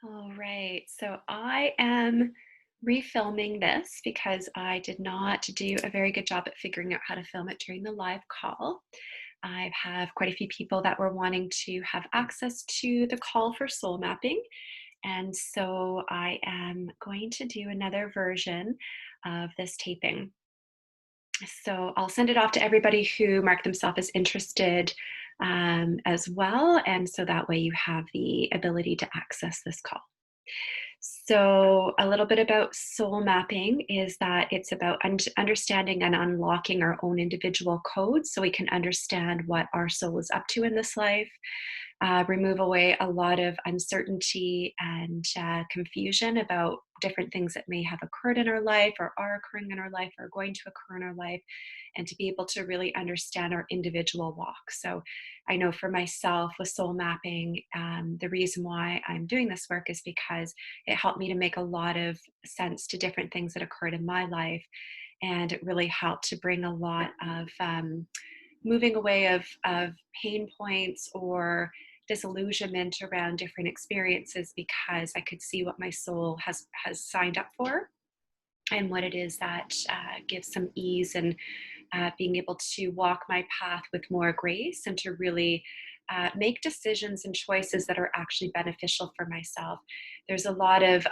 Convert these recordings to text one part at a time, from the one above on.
All right. So I am refilming this because I did not do a very good job at figuring out how to film it during the live call. I have quite a few people that were wanting to have access to the call for soul mapping. And so I am going to do another version of this taping. So I'll send it off to everybody who marked themselves as interested as well. And so that way you have the ability to access this call. So, a little bit about soul mapping is that it's about understanding and unlocking our own individual codes so we can understand what our soul is up to in this life, remove away a lot of uncertainty and confusion about different things that may have occurred in our life or are occurring in our life or are going to occur in our life, and to be able to really understand our individual walk. So, I know for myself with soul mapping, the reason why I'm doing this work is because it helped me to make a lot of sense to different things that occurred in my life. And it really helped to bring a lot of moving away of pain points or disillusionment around different experiences, because I could see what my soul has signed up for and what it is that gives some ease and being able to walk my path with more grace and to really make decisions and choices that are actually beneficial for myself. There's a lot of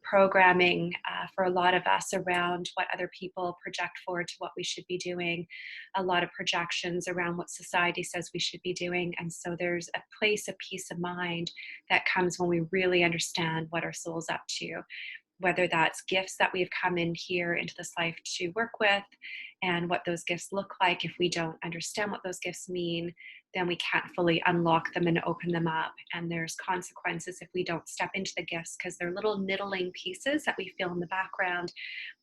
programming for a lot of us around what other people project forward to what we should be doing, a lot of projections around what society says we should be doing. And so there's a place of peace of mind that comes when we really understand what our soul's up to, whether that's gifts that we've come in here into this life to work with, and what those gifts look like. If we don't understand what those gifts mean, then we can't fully unlock them and open them up. And there's consequences if we don't step into the gifts, because they're little niddling pieces that we feel in the background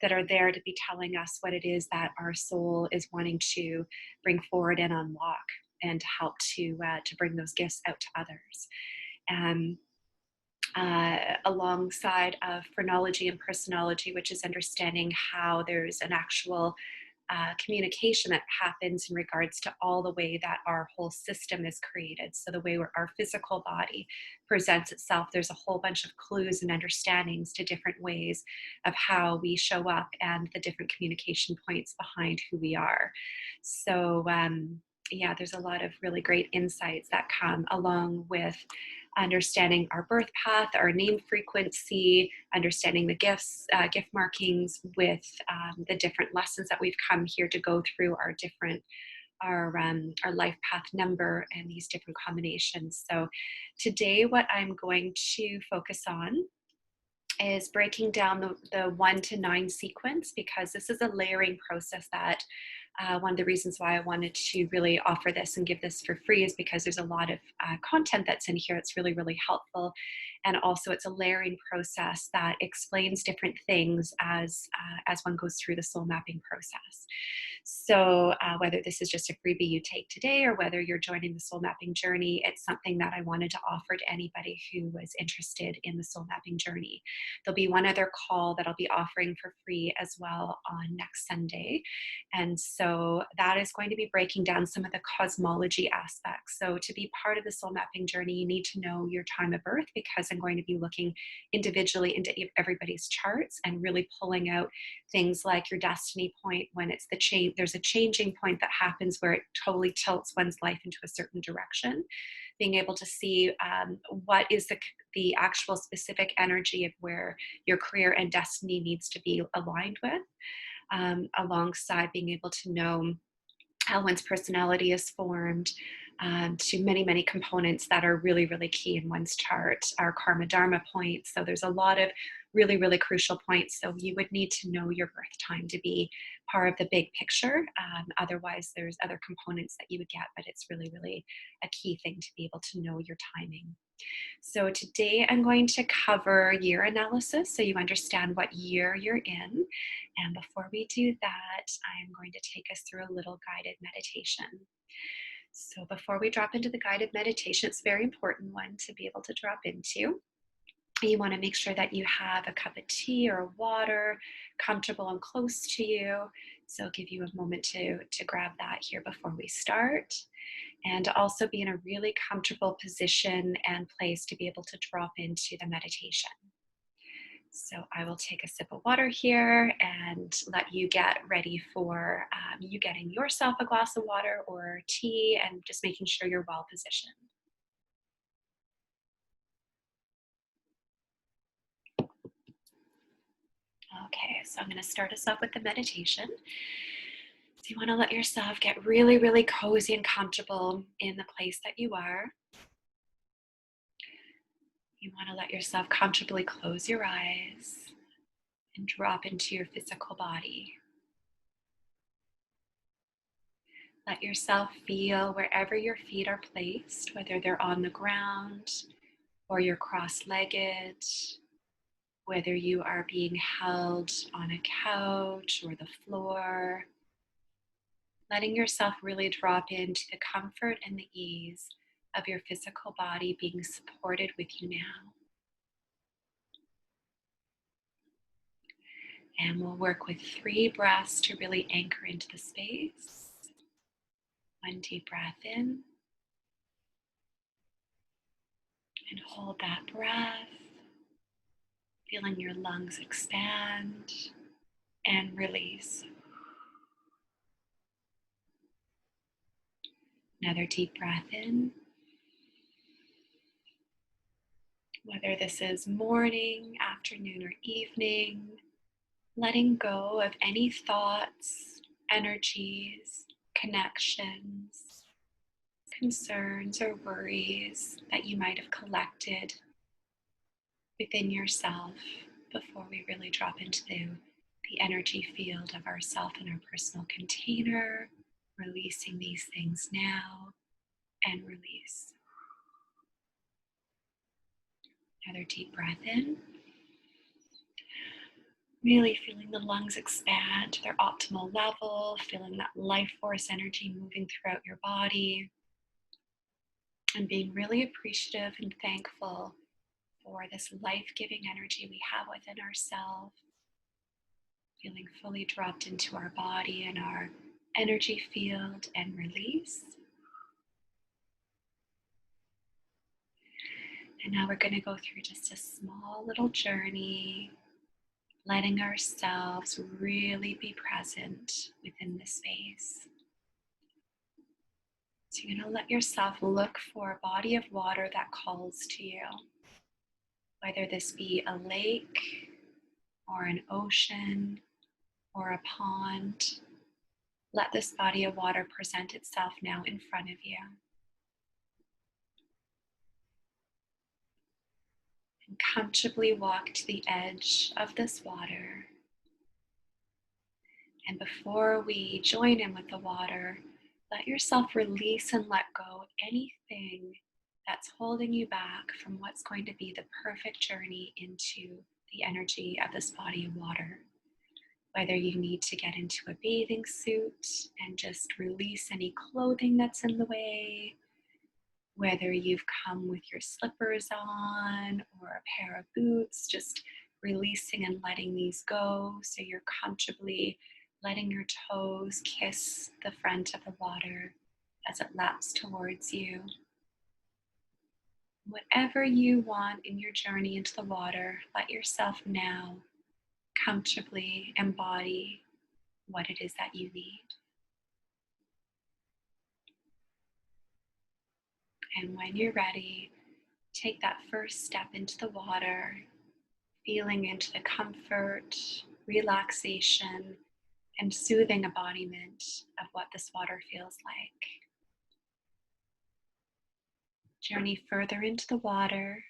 that are there to be telling us what it is that our soul is wanting to bring forward and unlock, and to help to bring those gifts out to others. Um, Alongside of phrenology and personology, which is understanding how there's an actual communication that happens in regards to all the way that our whole system is created. So, the way where our physical body presents itself, there's a whole bunch of clues and understandings to different ways of how we show up and the different communication points behind who we are. So, yeah, there's a lot of really great insights that come along with understanding our birth path, our name frequency, understanding the gifts, gift markings with the different lessons that we've come here to go through, our different our life path number and these different combinations. So today, what I'm going to focus on is breaking down the 1 to 9 sequence, because this is a layering process that one of the reasons why I wanted to really offer this and give this for free is because there's a lot of content that's in here. It's really, really helpful. And also it's a layering process that explains different things as one goes through the soul mapping process. So whether this is just a freebie you take today or whether you're joining the soul mapping journey, it's something that I wanted to offer to anybody who was interested in the soul mapping journey. There'll be one other call that I'll be offering for free as well on next Sunday. And so that is going to be breaking down some of the cosmology aspects. So to be part of the soul mapping journey, you need to know your time of birth, because I'm going to be looking individually into everybody's charts and really pulling out things like your destiny point, when it's the change, there's a changing point that happens where it totally tilts one's life into a certain direction. Being able to see what is the actual specific energy of where your career and destiny needs to be aligned with, alongside being able to know how one's personality is formed, to many, many components that are really, really key in one's chart, our karma dharma points. So there's a lot of really, really crucial points. So you would need to know your birth time to be part of the big picture. Otherwise, there's other components that you would get, but it's really, really a key thing to be able to know your timing. So today I'm going to cover year analysis so you understand what year you're in. And before we do that, I'm going to take us through a little guided meditation. So before we drop into the guided meditation, it's a very important one to be able to drop into. You want to make sure that you have a cup of tea or water comfortable and close to you. So I'll give you a moment to grab that here before we start. And also be in a really comfortable position and place to be able to drop into the meditation. So I will take a sip of water here and let you get ready for you getting yourself a glass of water or tea and just making sure you're well positioned. Okay, so I'm going to start us off with the meditation. So you want to let yourself get really, really cozy and comfortable in the place that you are. You want to let yourself comfortably close your eyes and drop into your physical body. Let yourself feel wherever your feet are placed, whether they're on the ground or you're cross-legged, whether you are being held on a couch or the floor. Letting yourself really drop into the comfort and the ease of your physical body being supported with you now. And we'll work with 3 breaths to really anchor into the space. 1 deep breath in. And hold that breath, feeling your lungs expand and release. Another deep breath in. Whether this is morning, afternoon, or evening, letting go of any thoughts, energies, connections, concerns, or worries that you might have collected within yourself before we really drop into the energy field of ourself and our personal container, releasing these things now and release. Another deep breath in. Really feeling the lungs expand to their optimal level, feeling that life force energy moving throughout your body, and being really appreciative and thankful for this life-giving energy we have within ourselves. Feeling fully dropped into our body and our energy field and release. And now we're going to go through just a small little journey, letting ourselves really be present within this space. So you're going to let yourself look for a body of water that calls to you, whether this be a lake or an ocean or a pond. Let this body of water present itself now in front of you. And comfortably walk to the edge of this water. And before we join in with the water, let yourself release and let go anything that's holding you back from what's going to be the perfect journey into the energy of this body of water. Whether you need to get into a bathing suit and just release any clothing that's in the way, whether you've come with your slippers on or a pair of boots, just releasing and letting these go so you're comfortably letting your toes kiss the front of the water as it laps towards you. Whatever you want in your journey into the water, let yourself now comfortably embody what it is that you need. And when you're ready, take that first step into the water, feeling into the comfort, relaxation, and soothing embodiment of what this water feels like. Journey further into the water,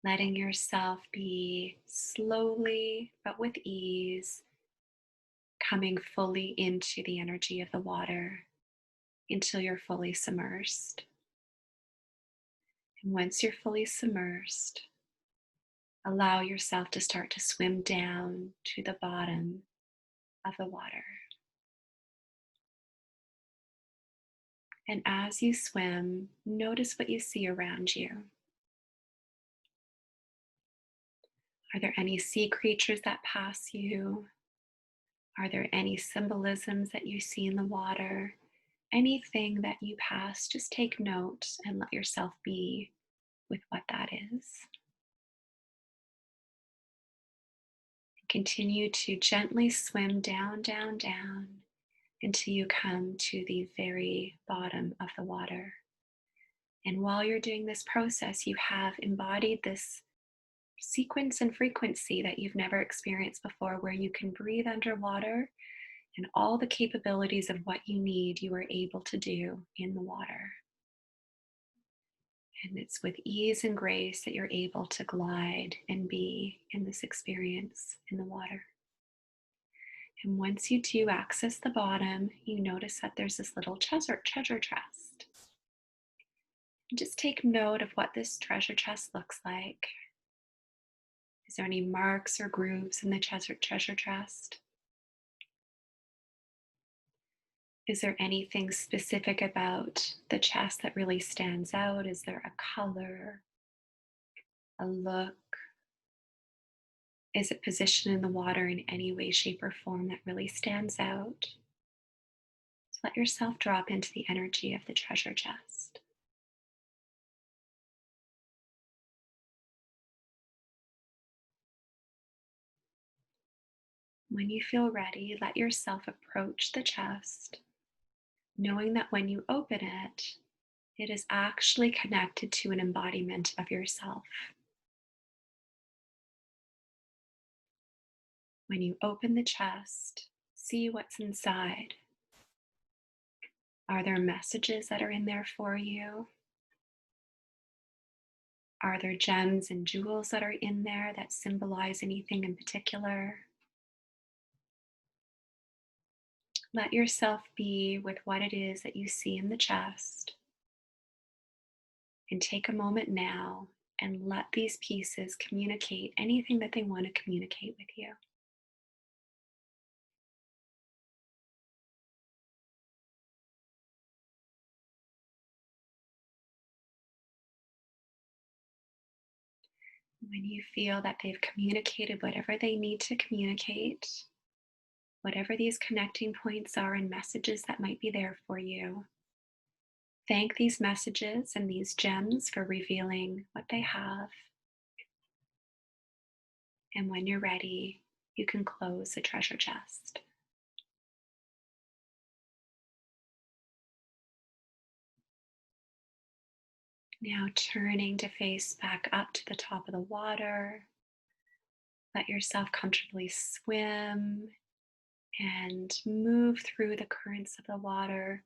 letting yourself be slowly but with ease, coming fully into the energy of the water until you're fully submersed. And once you're fully submersed, allow yourself to start to swim down to the bottom of the water. And as you swim, notice what you see around you. Are there any sea creatures that pass you? Are there any symbolisms that you see in the water? Anything that you pass, just take note and let yourself be with what that is. Continue to gently swim down, down, down until you come to the very bottom of the water. And while you're doing this process, you have embodied this sequence and frequency that you've never experienced before, where you can breathe underwater and all the capabilities of what you need, you are able to do in the water. And it's with ease and grace that you're able to glide and be in this experience in the water. And once you do access the bottom, you notice that there's this little treasure chest. And just take note of what this treasure chest looks like. Is there any marks or grooves in the treasure chest? Is there anything specific about the chest that really stands out? Is there a color, a look? Is it positioned in the water in any way, shape, or form that really stands out? So let yourself drop into the energy of the treasure chest. When you feel ready, let yourself approach the chest, knowing that when you open it, it is actually connected to an embodiment of yourself. When you open the chest, see what's inside. Are there messages that are in there for you? Are there gems and jewels that are in there that symbolize anything in particular? Let yourself be with what it is that you see in the chest. And take a moment now and let these pieces communicate anything that they want to communicate with you. When you feel that they've communicated whatever they need to communicate, whatever these connecting points are and messages that might be there for you, thank these messages and these gems for revealing what they have. And when you're ready, you can close the treasure chest. Now turning to face back up to the top of the water. Let yourself comfortably swim and move through the currents of the water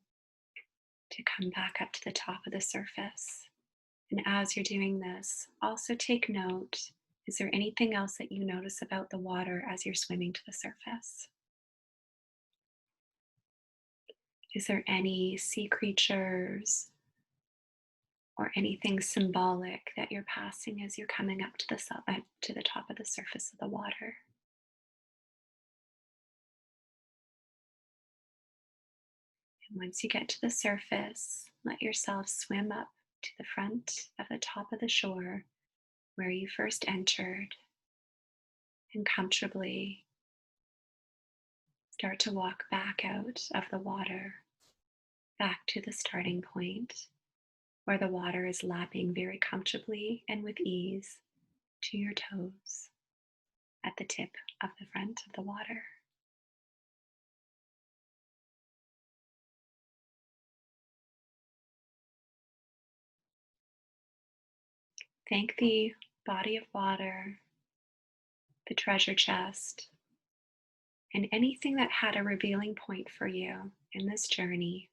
to come back up to the top of the surface. And as you're doing this, also take note, is there anything else that you notice about the water as you're swimming to the surface? Is there any sea creatures or anything symbolic that you're passing as you're coming up to to the top of the surface of the water? And once you get to the surface, let yourself swim up to the front of the top of the shore where you first entered, and comfortably start to walk back out of the water, back to the starting point where the water is lapping very comfortably and with ease to your toes at the tip of the front of the water. Thank the body of water, the treasure chest, and anything that had a revealing point for you in this journey.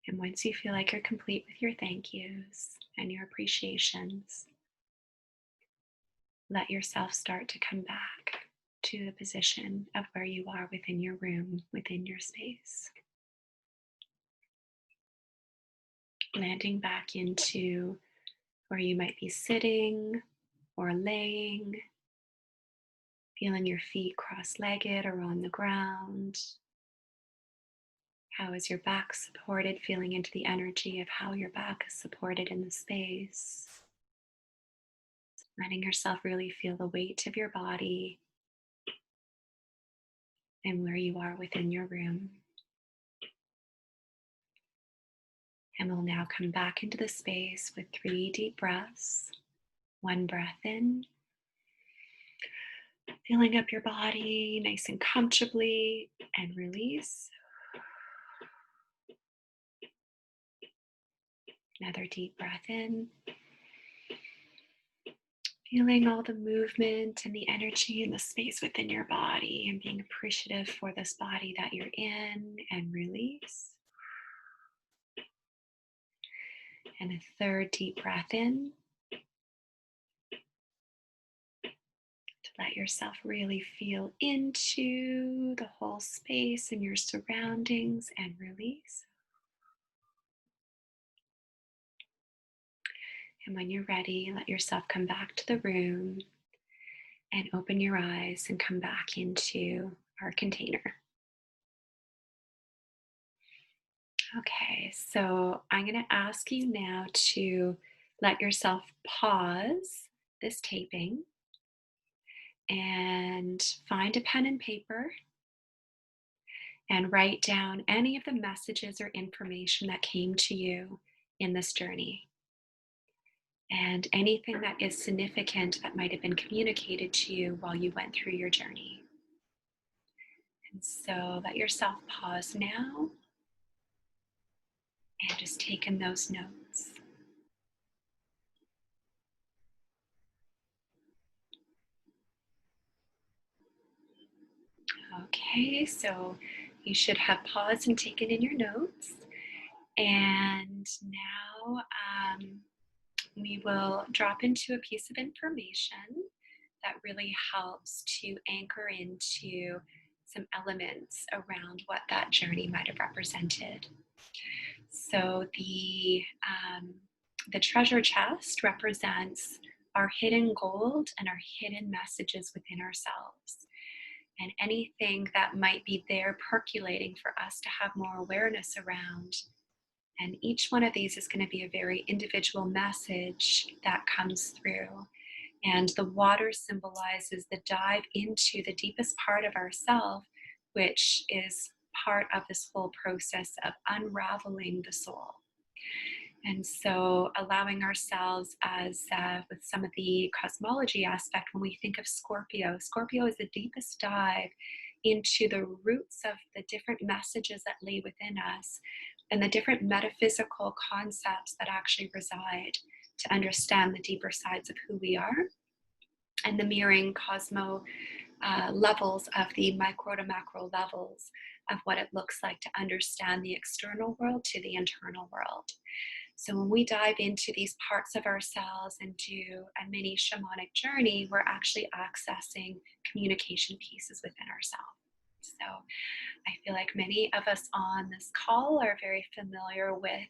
And once you feel like you're complete with your thank yous and your appreciations, let yourself start to come back to the position of where you are within your room, within your space. Landing back into where you might be sitting or laying, feeling your feet cross-legged or on the ground. How is your back supported? Feeling into the energy of how your back is supported in the space. Letting yourself really feel the weight of your body and where you are within your room. And we'll now come back into the space with 3 deep breaths. One breath in, filling up your body nice and comfortably, and release. Another deep breath in, feeling all the movement and the energy and the space within your body and being appreciative for this body that you're in, and release. And a third deep breath in to let yourself really feel into the whole space and your surroundings, and release. And when you're ready, let yourself come back to the room and open your eyes and come back into our container. Okay, so I'm going to ask you now to let yourself pause this taping and find a pen and paper and write down any of the messages or information that came to you in this journey, and anything that is significant that might have been communicated to you while you went through your journey. And so let yourself pause now and just take in those notes. Okay, so you should have paused and taken in your notes. And now we will drop into a piece of information that really helps to anchor into some elements around what that journey might have represented. So the treasure chest represents our hidden gold and our hidden messages within ourselves, and anything that might be there percolating for us to have more awareness around. And each one of these is going to be a very individual message that comes through. And the water symbolizes the dive into the deepest part of ourself, which is part of this whole process of unraveling the soul. And so allowing ourselves, as with some of the cosmology aspect, when we think of Scorpio, Scorpio is the deepest dive into the roots of the different messages that lay within us and the different metaphysical concepts that actually reside to understand the deeper sides of who we are, and the mirroring levels of the micro to macro levels of what it looks like to understand the external world to the internal world. So when we dive into these parts of ourselves and do a mini shamanic journey, we're actually accessing communication pieces within ourselves. So I feel like many of us on this call are very familiar with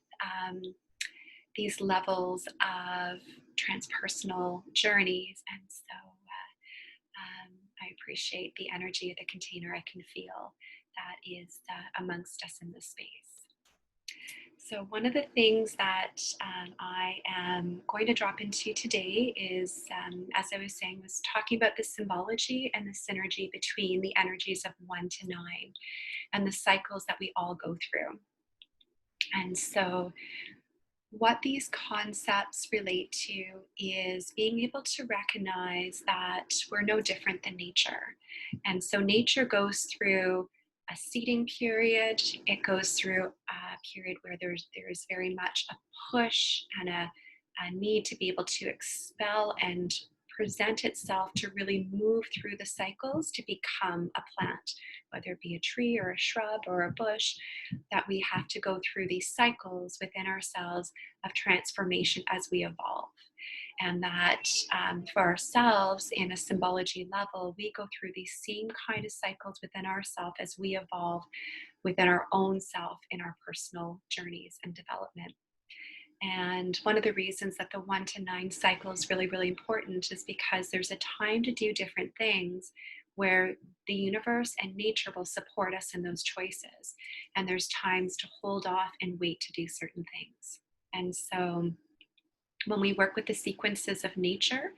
these levels of transpersonal journeys. And so I appreciate the energy of the container. I can feel that is amongst us in this space. So one of the things that I am going to drop into today is, as I was saying, was talking about the symbology and the synergy between the energies of 1 to 9 and the cycles that we all go through. And so what these concepts relate to is being able to recognize that we're no different than nature. And so nature goes through a seeding period. It goes through a period where there's very much a push and a need to be able to expel and present itself to really move through the cycles to become a plant, whether it be a tree or a shrub or a bush, that we have to go through these cycles within ourselves of transformation as we evolve. And that for ourselves, in a symbology level, we go through these same kind of cycles within ourselves as we evolve within our own self in our personal journeys and development. And one of the reasons that the 1 to 9 cycle is really, really important is because there's a time to do different things where the universe and nature will support us in those choices. And there's times to hold off and wait to do certain things. And so When we work with the sequences of nature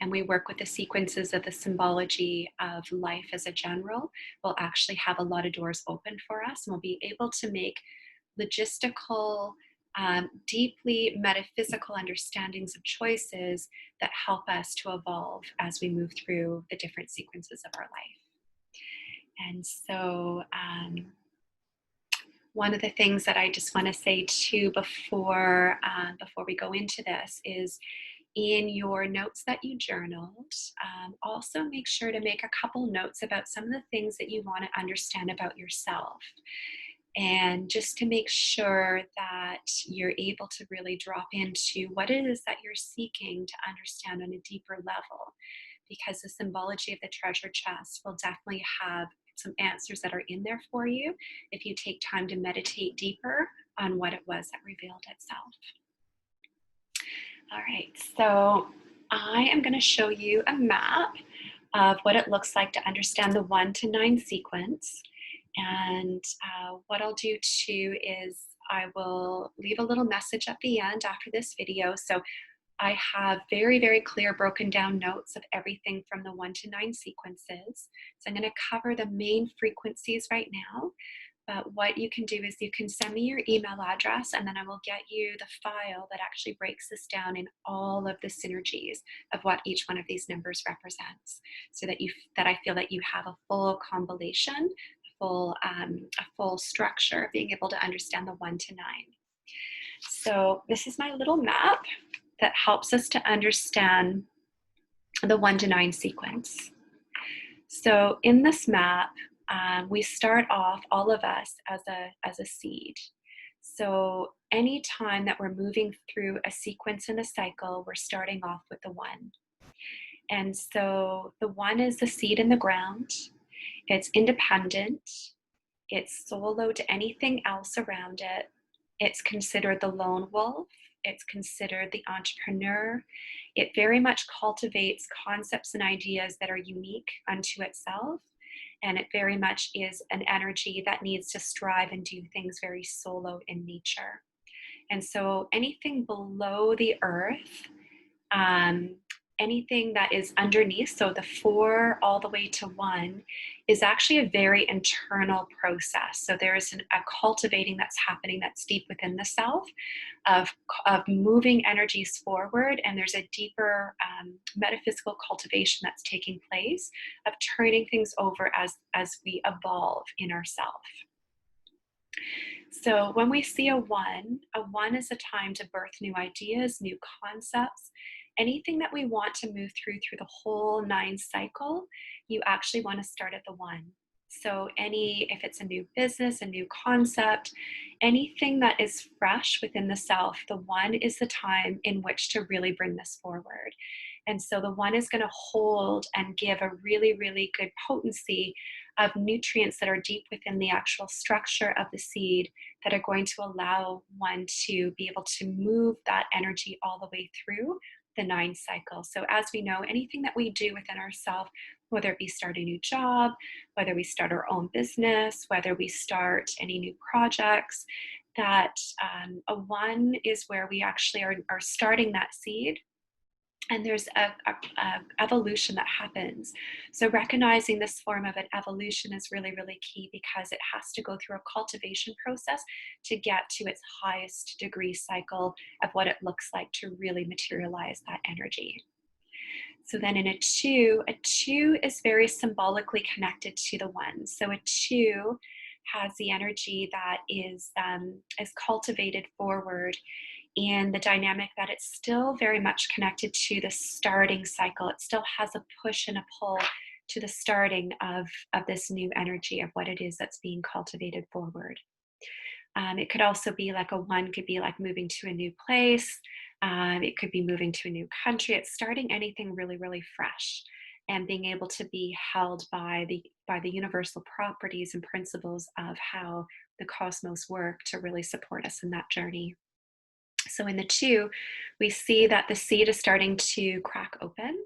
and we work with the sequences of the symbology of life as a general, we'll actually have a lot of doors open for us, and we'll be able to make logistical, deeply metaphysical understandings of choices that help us to evolve as we move through the different sequences of our life. And so, one of the things that I just want to say too before we go into this is, in your notes that you journaled, also make sure to make a couple notes about some of the things that you want to understand about yourself. And just to make sure that you're able to really drop into what it is that you're seeking to understand on a deeper level. Because the symbology of the treasure chest will definitely have some answers that are in there for you if you take time to meditate deeper on what it was that revealed itself. All right, so I am going to show you a map of what it looks like to understand the 1 to 9 sequence. And what I'll do too is I will leave a little message at the end after this video. So I have very, very clear broken down notes of everything from the 1 to 9 sequences. So I'm going to cover the main frequencies right now. But what you can do is you can send me your email address, and then I will get you the file that actually breaks this down in all of the synergies of what each one of these numbers represents, so that I feel that you have a full compilation, a full structure of being able to understand the 1 to 9. So this is my little map that helps us to understand the 1 to 9 sequence. So in this map, we start off, all of us, as a seed. So any time that we're moving through a sequence in a cycle, we're starting off with the 1. And so the 1 is the seed in the ground. It's independent. It's solo to anything else around it. It's considered the lone wolf. It's considered the entrepreneur. It very much cultivates concepts and ideas that are unique unto itself. And it very much is an energy that needs to strive and do things very solo in nature. And so anything below the earth, anything that is underneath, so the 4 all the way to 1, is actually a very internal process. So there is a cultivating that's happening that's deep within the self of moving energies forward, and there's a deeper metaphysical cultivation that's taking place of turning things over as we evolve in ourself. So when we see a 1 is a time to birth new ideas, new concepts, anything that we want to move through the whole 9 cycle. You actually want to start at the 1. So if it's a new business, a new concept, anything that is fresh within the self, the 1 is the time in which to really bring this forward. And so the 1 is going to hold and give a really, really good potency of nutrients that are deep within the actual structure of the seed that are going to allow one to be able to move that energy all the way through the 9 cycle. So as we know, anything that we do within ourselves, whether it be start a new job, whether we start our own business, whether we start any new projects, that a 1 is where we actually are starting that seed. And there's a evolution that happens. So recognizing this form of an evolution is really, really key, because it has to go through a cultivation process to get to its highest degree cycle of what it looks like to really materialize that energy. So then in a 2 is very symbolically connected to the 1. So a 2 has the energy that is cultivated forward in the dynamic that it's still very much connected to the starting cycle. It still has a push and a pull to the starting of this new energy of what it is that's being cultivated forward. It could also be like a 1 could be like moving to a new place. It could be moving to a new country. It's starting anything really, really fresh, and being able to be held by the universal properties and principles of how the cosmos work to really support us in that journey. So in the 2, we see that the seed is starting to crack open.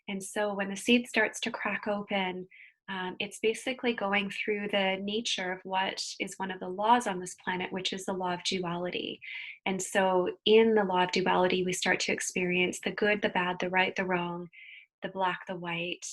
And so when the seed starts to crack open, It's basically going through the nature of what is one of the laws on this planet, which is the law of duality. And so, in the law of duality, we start to experience the good, the bad, the right, the wrong, the black, the white,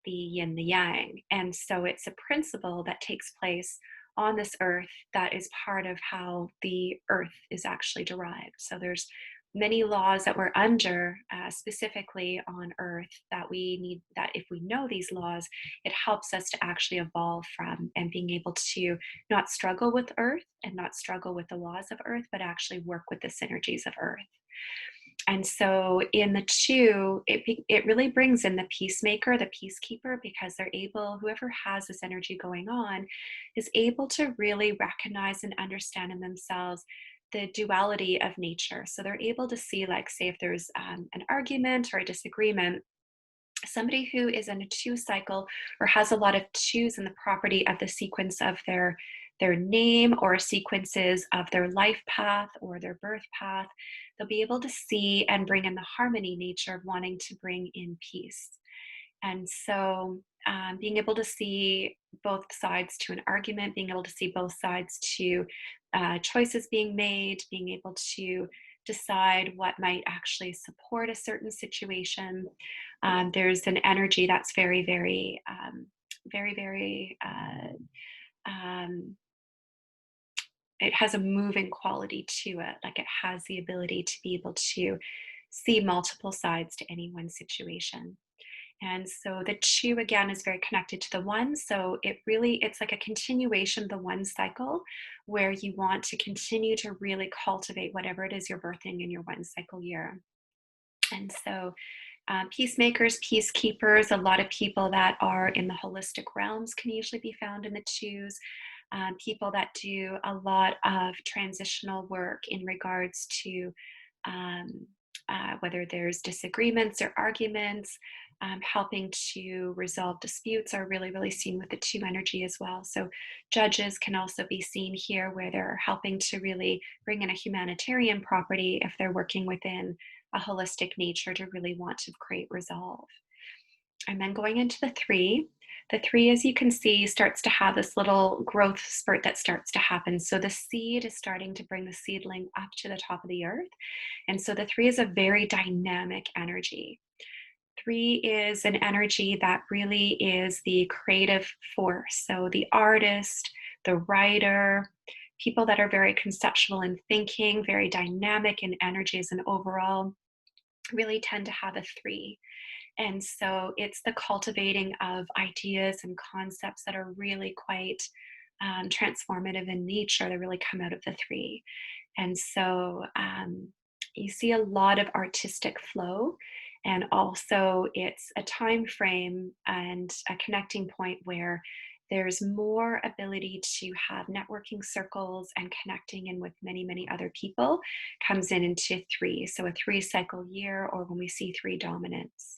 the yin, the yang. And so, it's a principle that takes place on this earth that is part of how the earth is actually derived. So, there's many laws that we're under, specifically on earth, that we need, that if we know these laws, it helps us to actually evolve from, and being able to not struggle with earth and not struggle with the laws of earth, but actually work with the synergies of earth. And so in the two, it really brings in the peacemaker, the peacekeeper, because they're able, whoever has this energy going on is able to really recognize and understand in themselves the duality of nature. So they're able to see, like, say, if there's an argument or a disagreement, somebody who is in a two cycle or has a lot of twos in the property of the sequence of their name, or sequences of their life path or their birth path, they'll be able to see and bring in the harmony nature of wanting to bring in peace. And so, being able to see both sides to an argument, being able to see both sides to choices being made, being able to decide what might actually support a certain situation. There's an energy that's very, very, very, very, um, it has a moving quality to it. Like, it has the ability to be able to see multiple sides to any one situation. And so the two again is very connected to the one. So it's like a continuation of the one cycle, where you want to continue to really cultivate whatever it is you're birthing in your one cycle year. And so, peacemakers, peacekeepers, a lot of people that are in the holistic realms can usually be found in the twos. People that do a lot of transitional work in regards to, um, whether there's disagreements or arguments, helping to resolve disputes, are really, really seen with the two energy as well. So, judges can also be seen here, where they're helping to really bring in a humanitarian property if they're working within a holistic nature to really want to create resolve. And then going into the three, as you can see, starts to have this little growth spurt that starts to happen. So the seed is starting to bring the seedling up to the top of the earth. And so the three is a very dynamic energy. Three is an energy that really is the creative force. So the artist, the writer, people that are very conceptual in thinking, very dynamic in energies and overall, really tend to have a three. And so it's the cultivating of ideas and concepts that are really quite transformative in nature. They really come out of the three. And so, you see a lot of artistic flow. And also, it's a time frame and a connecting point where there's more ability to have networking circles and connecting in with many, many other people comes in into three. So a three cycle year, or when we see three dominance.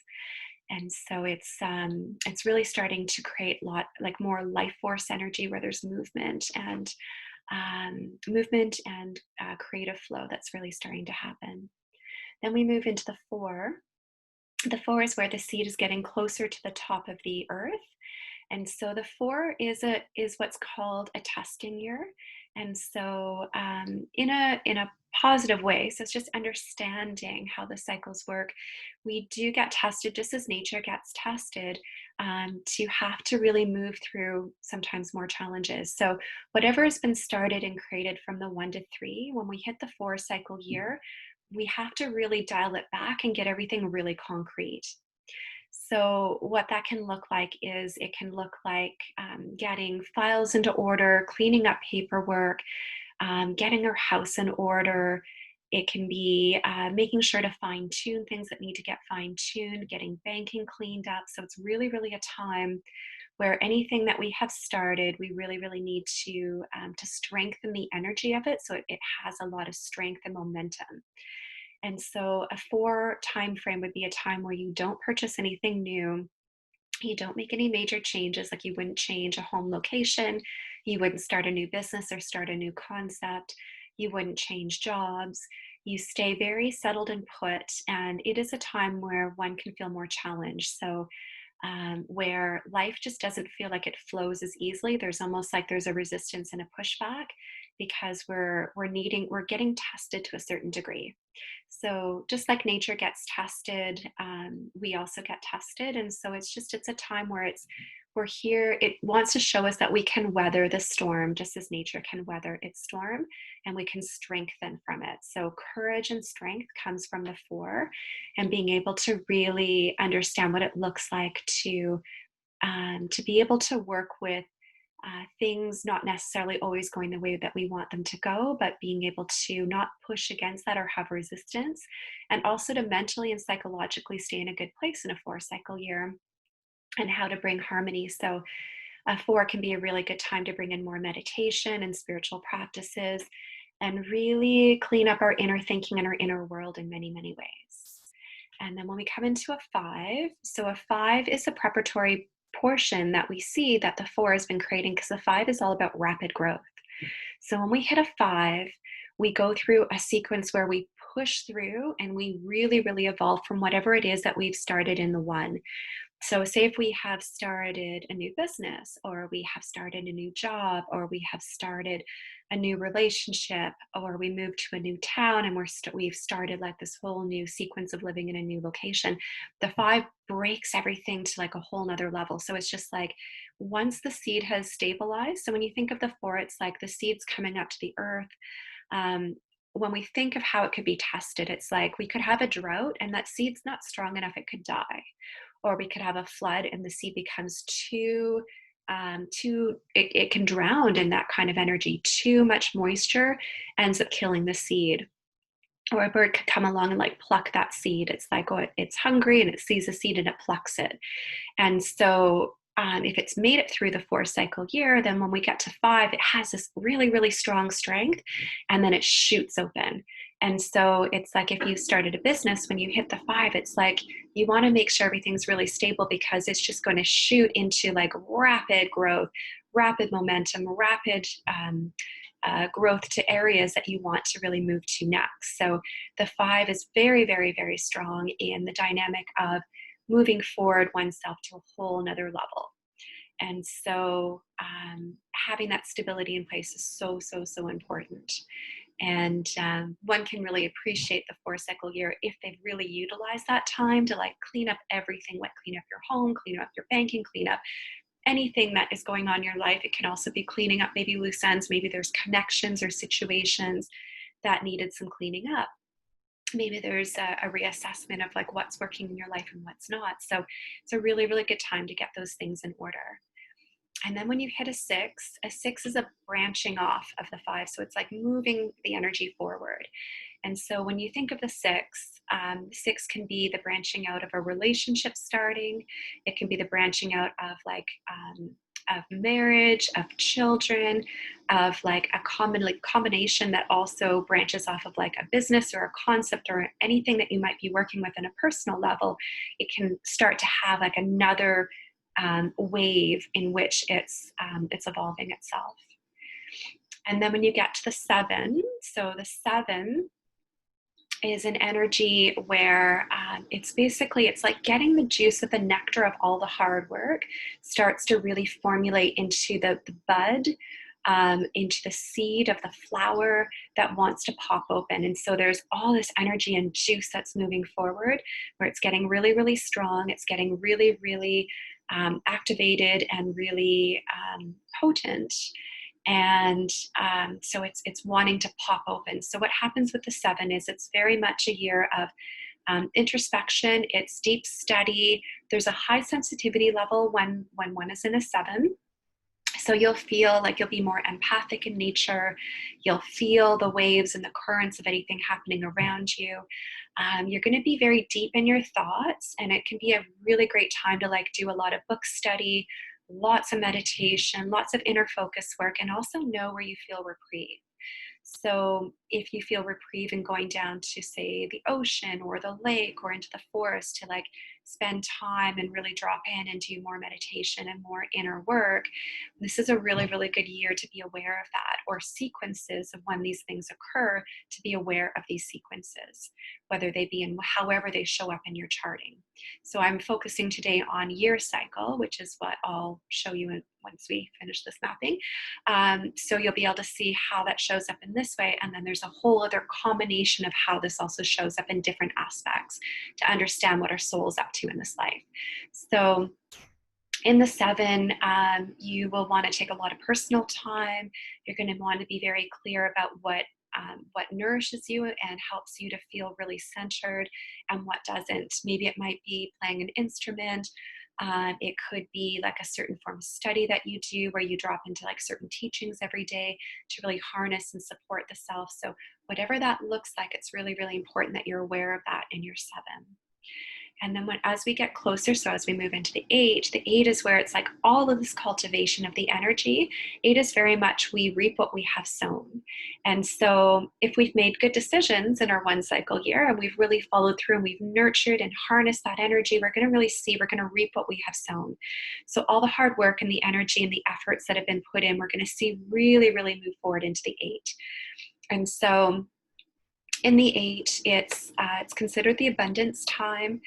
And so it's really starting to create like more life force energy, where there's movement and creative flow that's really starting to happen. Then we move into the four. The four is where the seed is getting closer to the top of the earth. And so the four is what's called a testing year. And so, in a positive way, so it's just understanding how the cycles work. We do get tested, just as nature gets tested, to have to really move through sometimes more challenges. So whatever has been started and created from the 1 to 3, when we hit the 4 cycle year, we have to really dial it back and get everything really concrete. So, what that can look like is, it can look like getting files into order, cleaning up paperwork, getting our house in order. It can be making sure to fine tune things that need to get fine tuned, getting banking cleaned up. So, it's really, really a time where anything that we have started, we really, really need to strengthen the energy of it, so it has a lot of strength and momentum. And so a 4 time frame would be a time where you don't purchase anything new, you don't make any major changes, like you wouldn't change a home location, you wouldn't start a new business or start a new concept, you wouldn't change jobs. You stay very settled and put, and it is a time where one can feel more challenged. So, where life just doesn't feel like it flows as easily. There's almost like there's a resistance and a pushback because we're getting tested to a certain degree. So just like nature gets tested, we also get tested, and so it's a time where we're here. It wants to show us that we can weather the storm just as nature can weather its storm, and we can strengthen from it. So courage and strength comes from the four, and being able to really understand what it looks like to be able to work with things not necessarily always going the way that we want them to go, but being able to not push against that or have resistance, and also to mentally and psychologically stay in a good place in a 4 cycle year, and how to bring harmony. So, a 4 can be a really good time to bring in more meditation and spiritual practices and really clean up our inner thinking and our inner world in many, many ways. And then when we come into a 5, so a 5 is a preparatory portion that we see that the 4 has been creating, because the 5 is all about rapid growth. So when we hit a 5, we go through a sequence where we push through and we really, really evolve from whatever it is that we've started in the 1. So, say if we have started a new business, or we have started a new job, or we have started a new relationship, or we moved to a new town and we've started like this whole new sequence of living in a new location, the 5 breaks everything to like a whole nother level. So, it's just like once the seed has stabilized. So, when you think of the 4, it's like the seeds coming up to the earth. Um, when we think of how it could be tested, it's like we could have a drought and that seed's not strong enough, it could die, or we could have a flood and the seed becomes it can drown in that kind of energy. Too much moisture ends up killing the seed. Or a bird could come along and like pluck that seed. It's like, oh, it's hungry and it sees the seed and it plucks it. And so if it's made it through the 4 cycle year, then when we get to 5, it has this really, really strong strength, and then it shoots open. And so it's like if you started a business, when you hit the 5, it's like you want to make sure everything's really stable, because it's just going to shoot into like rapid growth, rapid momentum, rapid growth to areas that you want to really move to next. So the 5 is very, very, very strong in the dynamic of moving forward oneself to a whole nother level. And so having that stability in place is so, so, so important. And one can really appreciate the 4 cycle year if they've really utilized that time to like clean up everything, like clean up your home, clean up your banking, clean up anything that is going on in your life. It can also be cleaning up maybe loose ends. Maybe there's connections or situations that needed some cleaning up. Maybe there's a reassessment of like what's working in your life and what's not. So it's a really, really good time to get those things in order. And then when you hit a 6 is a branching off of the 5. So it's like moving the energy forward. And so when you think of the 6 can be the branching out of a relationship starting. It can be the branching out of like of marriage, of children, of like a combination that also branches off of like a business or a concept or anything that you might be working with on a personal level. It can start to have like another wave in which it's evolving itself. And then when you get to the 7, so the 7 is an energy where it's like getting the juice of the nectar of all the hard work starts to really formulate into the bud, into the seed of the flower that wants to pop open. And so there's all this energy and juice that's moving forward, where it's getting really, really strong. It's getting really, really activated and really potent. And so it's wanting to pop open. So what happens with the 7 is it's very much a year of introspection. It's deep study. There's a high sensitivity level when one is in a 7. So you'll feel like you'll be more empathic in nature. You'll feel the waves and the currents of anything happening around you. You're going to be very deep in your thoughts, and it can be a really great time to like do a lot of book study, lots of meditation, lots of inner focus work, and also know where you feel reprieve. So if you feel reprieve in going down to, say, the ocean or the lake or into the forest to like spend time and really drop in and do more meditation and more inner work, this is a really, really good year to be aware of that, or sequences of when these things occur, to be aware of these sequences, whether they be in however they show up in your charting. So I'm focusing today on year cycle, which is what I'll show you once we finish this mapping. So you'll be able to see how that shows up in this way. And then there's a whole other combination of how this also shows up in different aspects to understand what our soul's up to in this life. So in the 7, you will want to take a lot of personal time. You're going to want to be very clear about what nourishes you and helps you to feel really centered, and what doesn't. Maybe it might be playing an instrument. It could be like a certain form of study that you do where you drop into like certain teachings every day to really harness and support the self. So whatever that looks like, it's really, really important that you're aware of that in your 7. And then as we get closer, so as we move into the 8 is where it's like all of this cultivation of the energy. 8 is very much we reap what we have sown. And so if we've made good decisions in our 1 cycle year and we've really followed through and we've nurtured and harnessed that energy, we're going to reap what we have sown. So all the hard work and the energy and the efforts that have been put in, we're going to see really, really move forward into the 8. And so in the 8, it's considered the abundance time.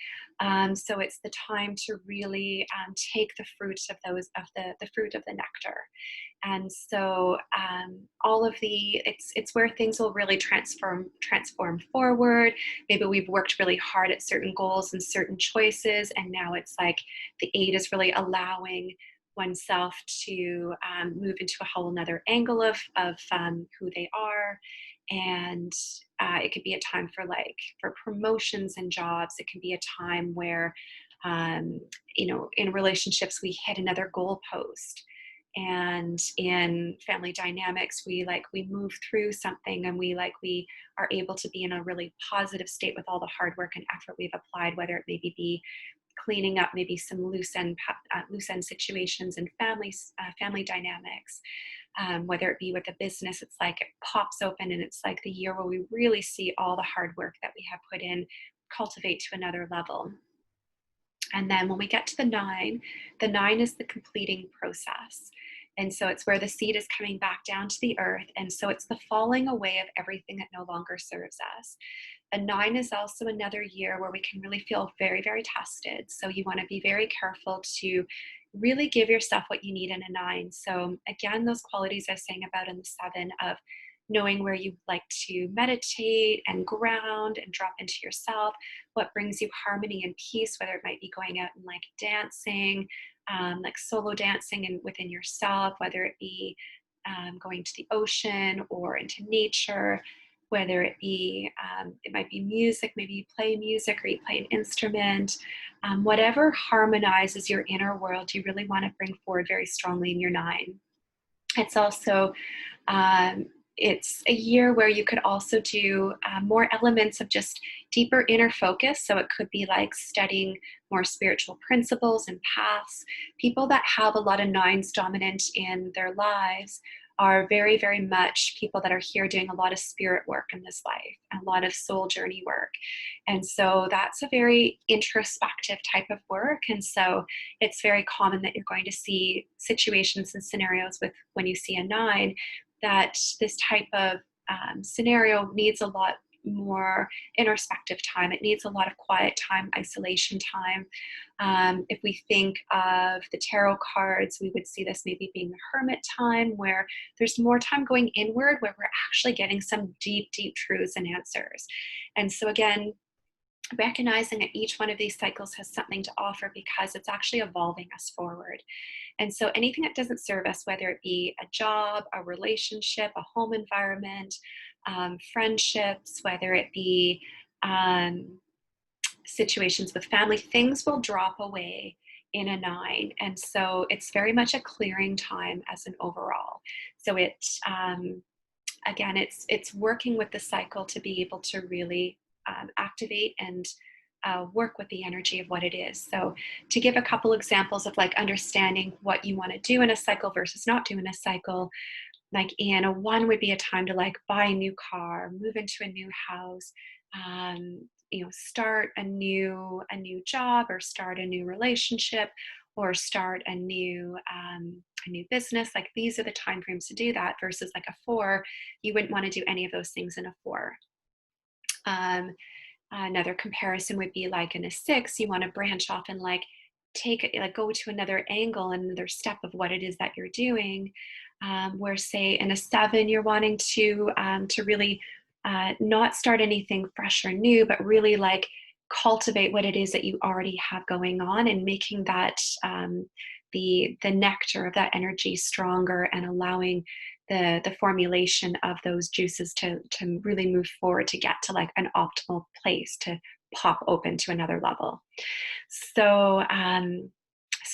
So it's the time to really take the fruits of the fruit of the nectar. And so all of it's where things will really transform forward. Maybe we've worked really hard at certain goals and certain choices, and now it's like the 8 is really allowing oneself to move into a whole another angle of who they are. And it could be a time for promotions and jobs. It can be a time where in relationships we hit another goalpost, and in family dynamics we move through something, and we are able to be in a really positive state with all the hard work and effort we've applied, whether it maybe be cleaning up maybe some loose end situations in family dynamics. Whether it be with a business, it's like it pops open and it's like the year where we really see all the hard work that we have put in cultivate to another level. And then when we get to the 9 is the completing process. And so it's where the seed is coming back down to the earth. And so it's the falling away of everything that no longer serves us. A 9 is also another year where we can really feel very, very tested. So you want to be very careful to really give yourself what you need in a 9. So again, those qualities I was saying about in the 7 of knowing where you like to meditate and ground and drop into yourself, what brings you harmony and peace, whether it might be going out and like dancing, like solo dancing and within yourself, whether it be going to the ocean or into nature, whether it be, it might be music, maybe you play music or you play an instrument, whatever harmonizes your inner world, you really want to bring forward very strongly in your 9. It's also, it's a year where you could also do more elements of just deeper inner focus. So it could be like studying more spiritual principles and paths. People that have a lot of 9s dominant in their lives are very, very much people that are here doing a lot of spirit work in this life, and a lot of soul journey work. And so that's a very introspective type of work. And so it's very common that you're going to see situations and scenarios with when you see a 9, that this type of scenario needs a lot more introspective time. It needs a lot of quiet time, isolation time. If we think of the tarot cards, we would see this maybe being the hermit time, where there's more time going inward, where we're actually getting some deep, deep truths and answers. And so again, recognizing that each one of these cycles has something to offer because it's actually evolving us forward. And so anything that doesn't serve us, whether it be a job, a relationship, a home environment, friendships, whether it be situations with family, things will drop away in a 9. And so it's very much a clearing time as an overall. So again, it's working with the cycle to be able to really activate and work with the energy of what it is. So to give a couple examples of like understanding what you want to do in a cycle versus not do in a cycle, like in a 1 would be a time to like buy a new car, move into a new house, start a new job, or start a new relationship, or start a new business. Like these are the time frames to do that, versus like a 4, you wouldn't want to do any of those things in a 4. um, Another comparison would be like in a 6, you want to branch off and like take it, like go to another angle, another step of what it is that you're doing. Where say in a 7, you're wanting to really not start anything fresh or new, but really like cultivate what it is that you already have going on, and making that the nectar of that energy stronger, and allowing the formulation of those juices to really move forward, to get to like an optimal place to pop open to another level. So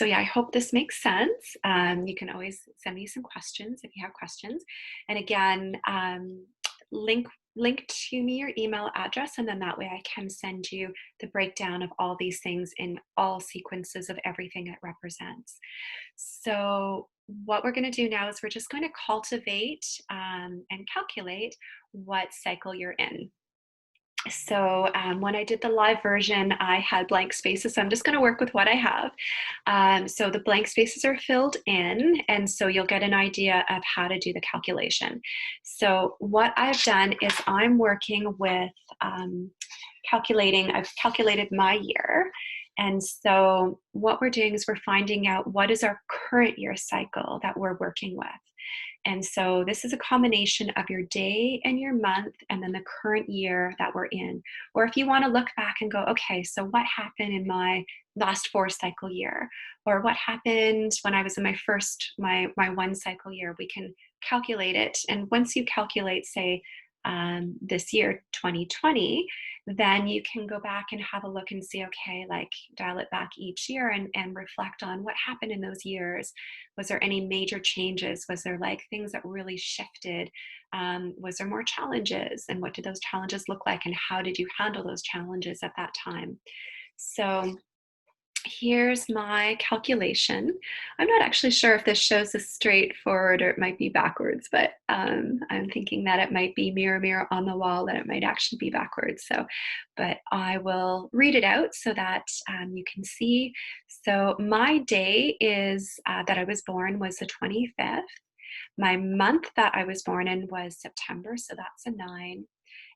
yeah, I hope this makes sense. You can always send me some questions if you have questions. And again, link to me your email address, and then that way I can send you the breakdown of all these things in all sequences of everything it represents. So what we're going to do now is we're just going to cultivate and calculate what cycle you're in. So when I did the live version, I had blank spaces. So I'm just going to work with what I have. So the blank spaces are filled in, and so you'll get an idea of how to do the calculation. So what I've done is I'm working with I've calculated my year. And so what we're doing is we're finding out what is our current year cycle that we're working with. And so this is a combination of your day and your month, and then the current year that we're in. Or if you want to look back and go, okay, so what happened in my last 4 cycle year? Or what happened when I was in my 1 cycle year? We can calculate it. And once you calculate, say, this year, 2020, then you can go back and have a look and see, okay, like dial it back each year, and reflect on what happened in those years. Was there any major changes? Was there like things that really shifted? Was there more challenges? And what did those challenges look like? And how did you handle those challenges at that time? So here's my calculation. I'm not actually sure if this shows this straight forward or it might be backwards, but I'm thinking that it might be mirror, mirror on the wall, that it might actually be backwards. So, but I will read it out so that you can see. So my day is that I was born was the 25th. My month that I was born in was September, so that's a 9.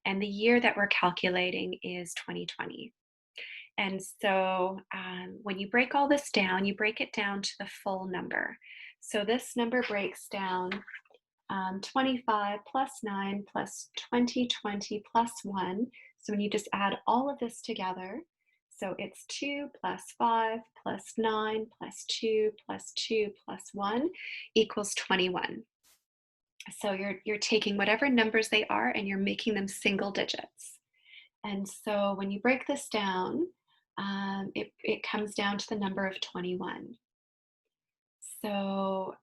And the year that we're calculating is 2020. And so when you break all this down, you break it down to the full number. So this number breaks down 25 plus 9 plus 2020 plus 1. So when you just add all of this together, so it's 2 plus 5 plus 9 plus 2 plus 2 plus 1 equals 21. So you're taking whatever numbers they are and you're making them single digits. And so when you break this down, it comes down to the number of 21. So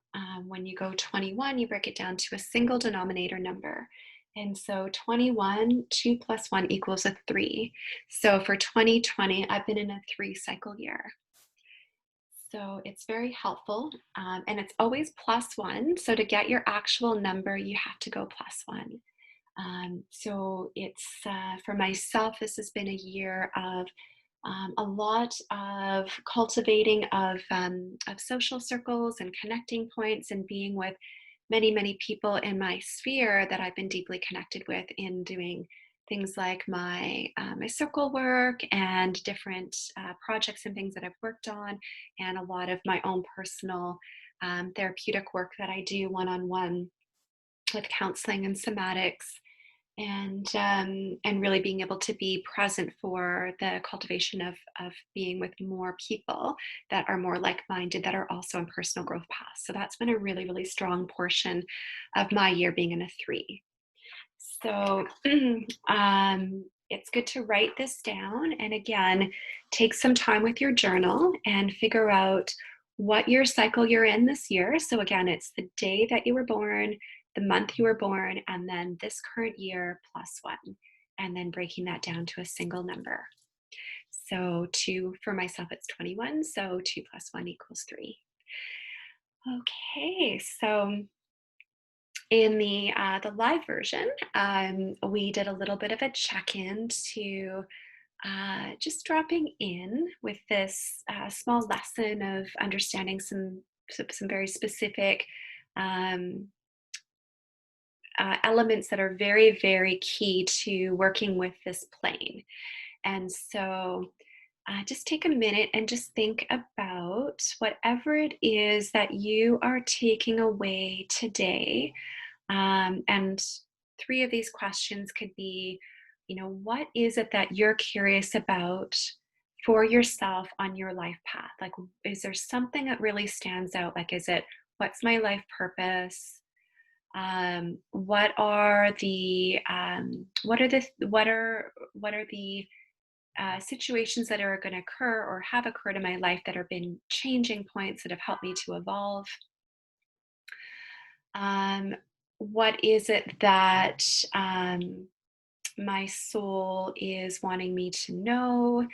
when you go 21, you break it down to a single denominator number. And so 21, 2 plus 1 equals a 3. So for 2020, I've been in a 3 cycle year. So it's very helpful, and it's always plus 1. So to get your actual number, you have to go plus 1. So it's for myself, this has been a year of a lot of cultivating of social circles and connecting points, and being with many, many people in my sphere that I've been deeply connected with, in doing things like my circle work and different projects and things that I've worked on, and a lot of my own personal therapeutic work that I do one-on-one with counseling and somatics, and really being able to be present for the cultivation of being with more people that are more like-minded, that are also in personal growth paths. So that's been a really, really strong portion of my year, being in a 3. So it's good to write this down, and again, take some time with your journal and figure out what year cycle you're in this year. So again, it's the day that you were born, the month you were born, and then this current year plus 1, and then breaking that down to a single number. So 2 for myself, it's 21. So 2 plus 1 equals 3. Okay, so In the live version, we did a little bit of a check-in to just dropping in with this small lesson of understanding some very specific um, elements that are very, very key to working with this plane. And so just take a minute and just think about whatever it is that you are taking away today. And three of these questions could be, what is it that you're curious about for yourself on your life path? Like, is there something that really stands out? Like, is it, what's my life purpose? What are the situations that are going to occur or have occurred in my life that have been changing points that have helped me to evolve? Um, what is it that my soul is wanting me to know?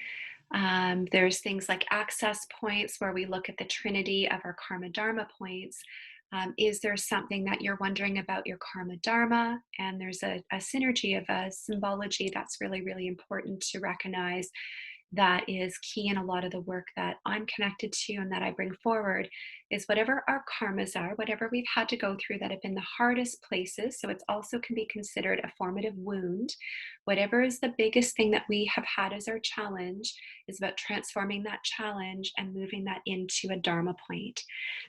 There's things like access points where we look at the trinity of our karma dharma points. Is there something that you're wondering about your karma dharma? And there's a synergy of a symbology that's really, really important to recognize, that is key in a lot of the work that I'm connected to and that I bring forward, is whatever our karmas are, whatever we've had to go through that have been the hardest places. So it's also can be considered a formative wound. Whatever is the biggest thing that we have had as our challenge is about transforming that challenge and moving that into a dharma point.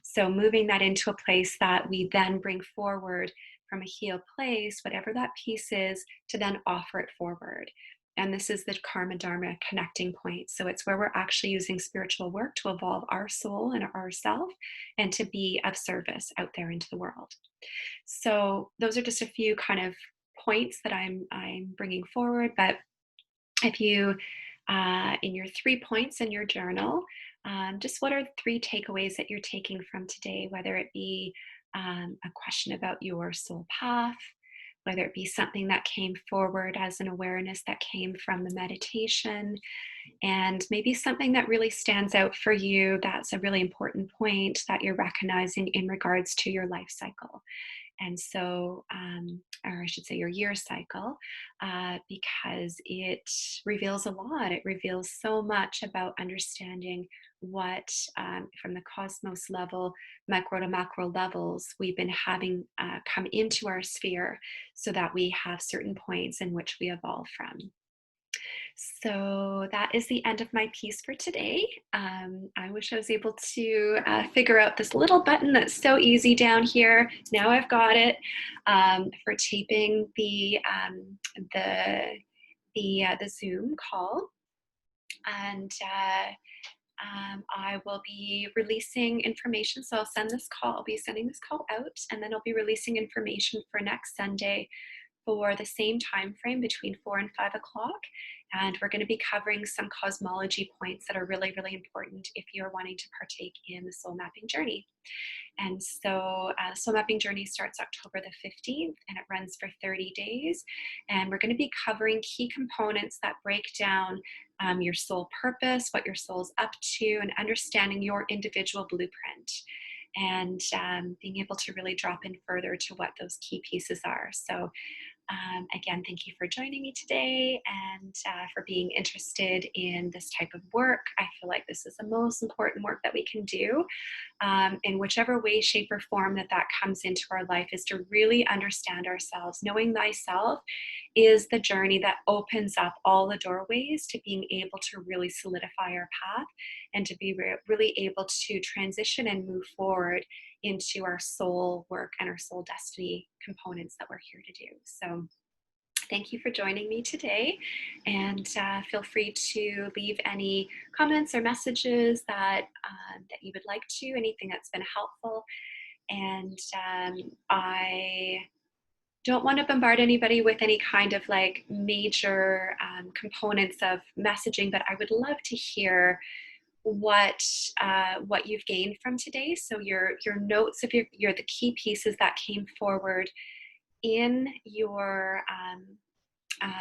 So moving that into a place that we then bring forward from a healed place, whatever that piece is, to then offer it forward. And this is the karma dharma connecting point. So it's where we're actually using spiritual work to evolve our soul and ourself and to be of service out there into the world. So those are just a few kind of points that I'm bringing forward. But if you, in your 3 points in your journal, just what are the 3 takeaways that you're taking from today, whether it be a question about your soul path, whether it be something that came forward as an awareness that came from the meditation, and maybe something that really stands out for you that's a really important point that you're recognizing in regards to your life cycle. And so, or I should say your year cycle, because it reveals a lot. It reveals so much about understanding what, from the cosmos level, micro to macro levels, we've been having come into our sphere so that we have certain points in which we evolve from. So that is the end of my piece for today. I wish I was able to figure out this little button that's so easy down here. Now I've got it for taping the Zoom call, and I will be releasing information. So I'll be sending this call out, and then I'll be releasing information for next Sunday for the same time frame between 4 and 5 o'clock. And we're going to be covering some cosmology points that are really, really important if you're wanting to partake in the soul mapping journey. And so Soul Mapping Journey starts October the 15th and it runs for 30 days. And we're going to be covering key components that break down your soul purpose, what your soul's up to, and understanding your individual blueprint. And being able to really drop in further to what those key pieces are. So again, thank you for joining me today and for being interested in this type of work. I feel like this is the most important work that we can do, in whichever way, shape, or form that comes into our life, is to really understand ourselves. Knowing thyself is the journey that opens up all the doorways to being able to really solidify our path and to be really able to transition and move forward into our soul work and our soul destiny components that we're here to do. So thank you for joining me today, and feel free to leave any comments or messages that you would like to, anything that's been helpful. And I don't want to bombard anybody with any kind of like major components of messaging, but I would love to hear what you've gained from today. So your notes of your the key pieces that came forward in your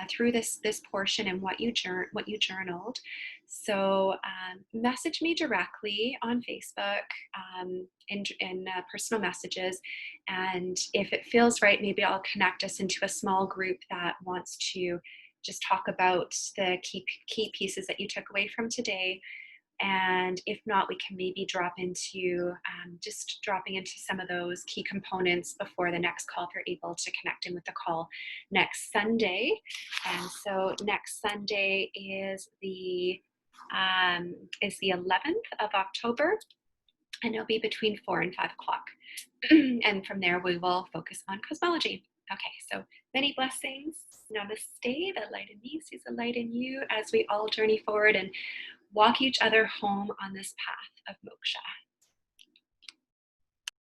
through this portion and what you journaled. So message me directly on Facebook in personal messages, and if it feels right, maybe I'll connect us into a small group that wants to just talk about the key pieces that you took away from today. And if not, we can maybe just dropping into some of those key components before the next call if you're able to connect in with the call next Sunday. And so next Sunday is the 11th of October, and it'll be between 4 and 5 o'clock. And from there, we will focus on cosmology. Okay, so many blessings. Namaste. The light in me sees the light in you as we all journey forward and walk each other home on this path of moksha.